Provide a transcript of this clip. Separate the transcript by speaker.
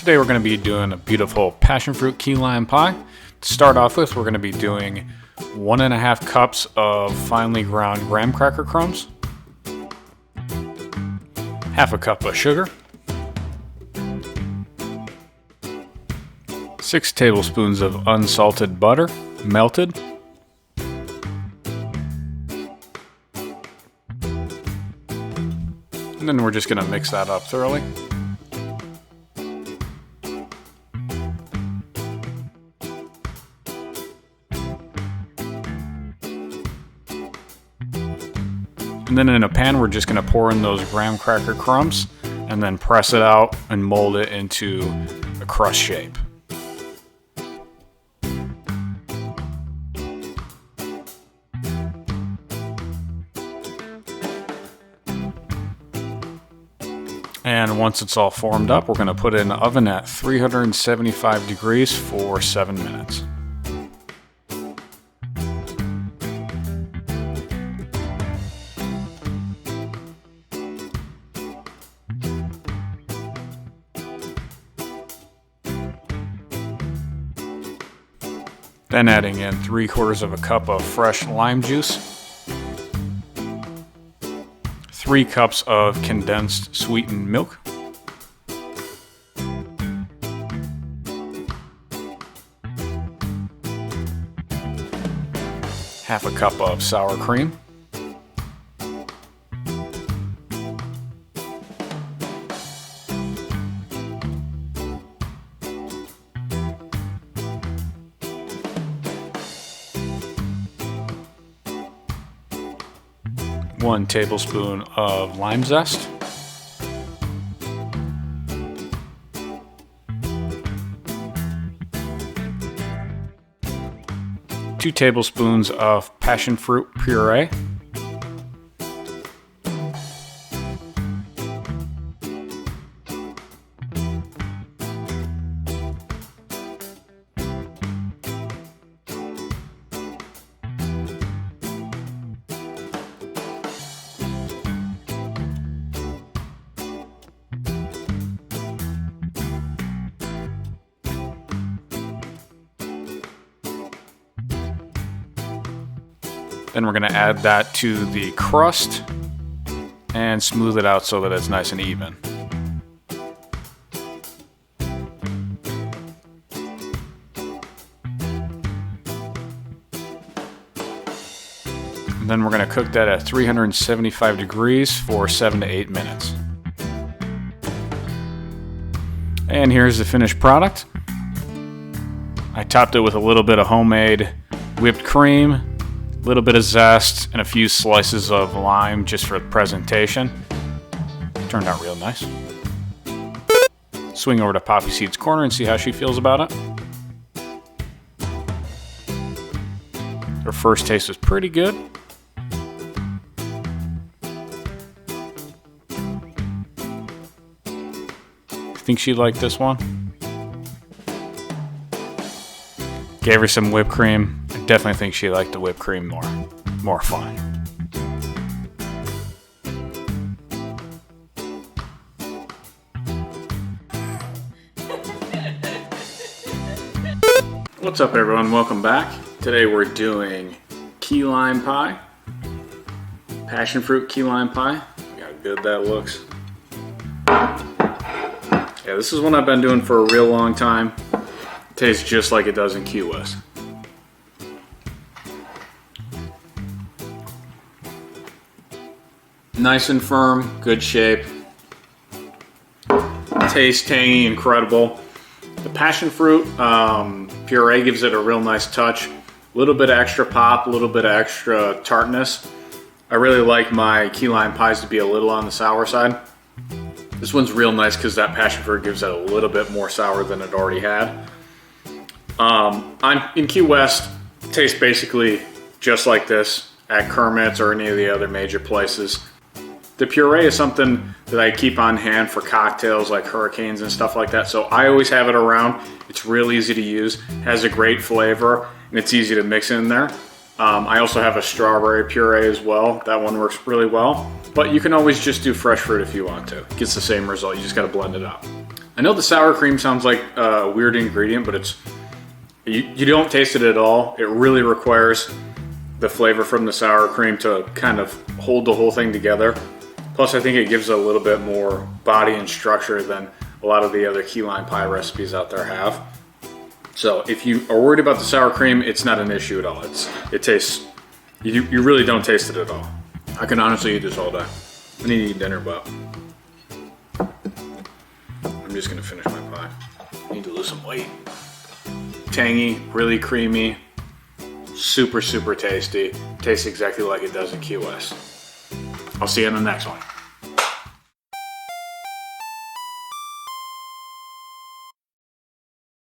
Speaker 1: Today we're going to be doing a beautiful passion fruit key lime pie. To start off with, we're going to be doing 1.5 cups of finely ground graham cracker crumbs, half a cup of sugar, 6 tablespoons of unsalted butter, melted, and then we're just going to mix that up thoroughly. And then in a pan, we're just going to pour in those graham cracker crumbs and then press it out and mold it into a crust shape. And once it's all formed up, we're going to put it in the oven at 375 degrees for 7 minutes. Then adding in 3/4 cup of fresh lime juice, 3 cups of condensed sweetened milk, half a cup of sour cream, one tablespoon of lime zest, two tablespoons of passion fruit puree, then we're going to add that to the crust and smooth it out so that it's nice and even. And then we're going to cook that at 375 degrees for 7 to 8 minutes. And here's the finished product. I topped it with a little bit of homemade whipped cream, a little bit of zest, and a few slices of lime just for presentation. Turned out real nice. Swing over to Poppy Seed's corner and see how she feels about it. Her first taste was pretty good. Think she liked this one? Gave her some whipped cream. I definitely think she liked the whipped cream more fun. What's up, everyone? Welcome back. Today we're doing key lime pie. Passion fruit key lime pie. Look how good that looks. Yeah, this is one I've been doing for a real long time. It tastes just like it does in Key West. Nice and firm, good shape. Taste tangy, incredible. The passion fruit puree gives it a real nice touch. A little bit of extra pop, a little bit of extra tartness. I really like my key lime pies to be a little on the sour side. This one's real nice because that passion fruit gives it a little bit more sour than it already had. In Key West, it tastes basically just like this at Kermit's or any of the other major places. The puree is something that I keep on hand for cocktails like hurricanes and stuff like that, so I always have it around. It's real easy to use, has a great flavor, and it's easy to mix in there. I also have a strawberry puree as well. That one works really well. But you can always just do fresh fruit if you want to. It gets the same result. You just got to blend it up. I know the sour cream sounds like a weird ingredient, but you don't taste it at all. It really requires the flavor from the sour cream to kind of hold the whole thing together. Plus, I think it gives it a little bit more body and structure than a lot of the other key lime pie recipes out there have. So if you are worried about the sour cream, it's not an issue at all. It tastes, you really don't taste it at all. I can honestly eat this all day. I need to eat dinner, but I'm just gonna finish my pie. I need to lose some weight. Tangy, really creamy, super, super tasty. Tastes exactly like it does in Key West. I'll see you in the next one.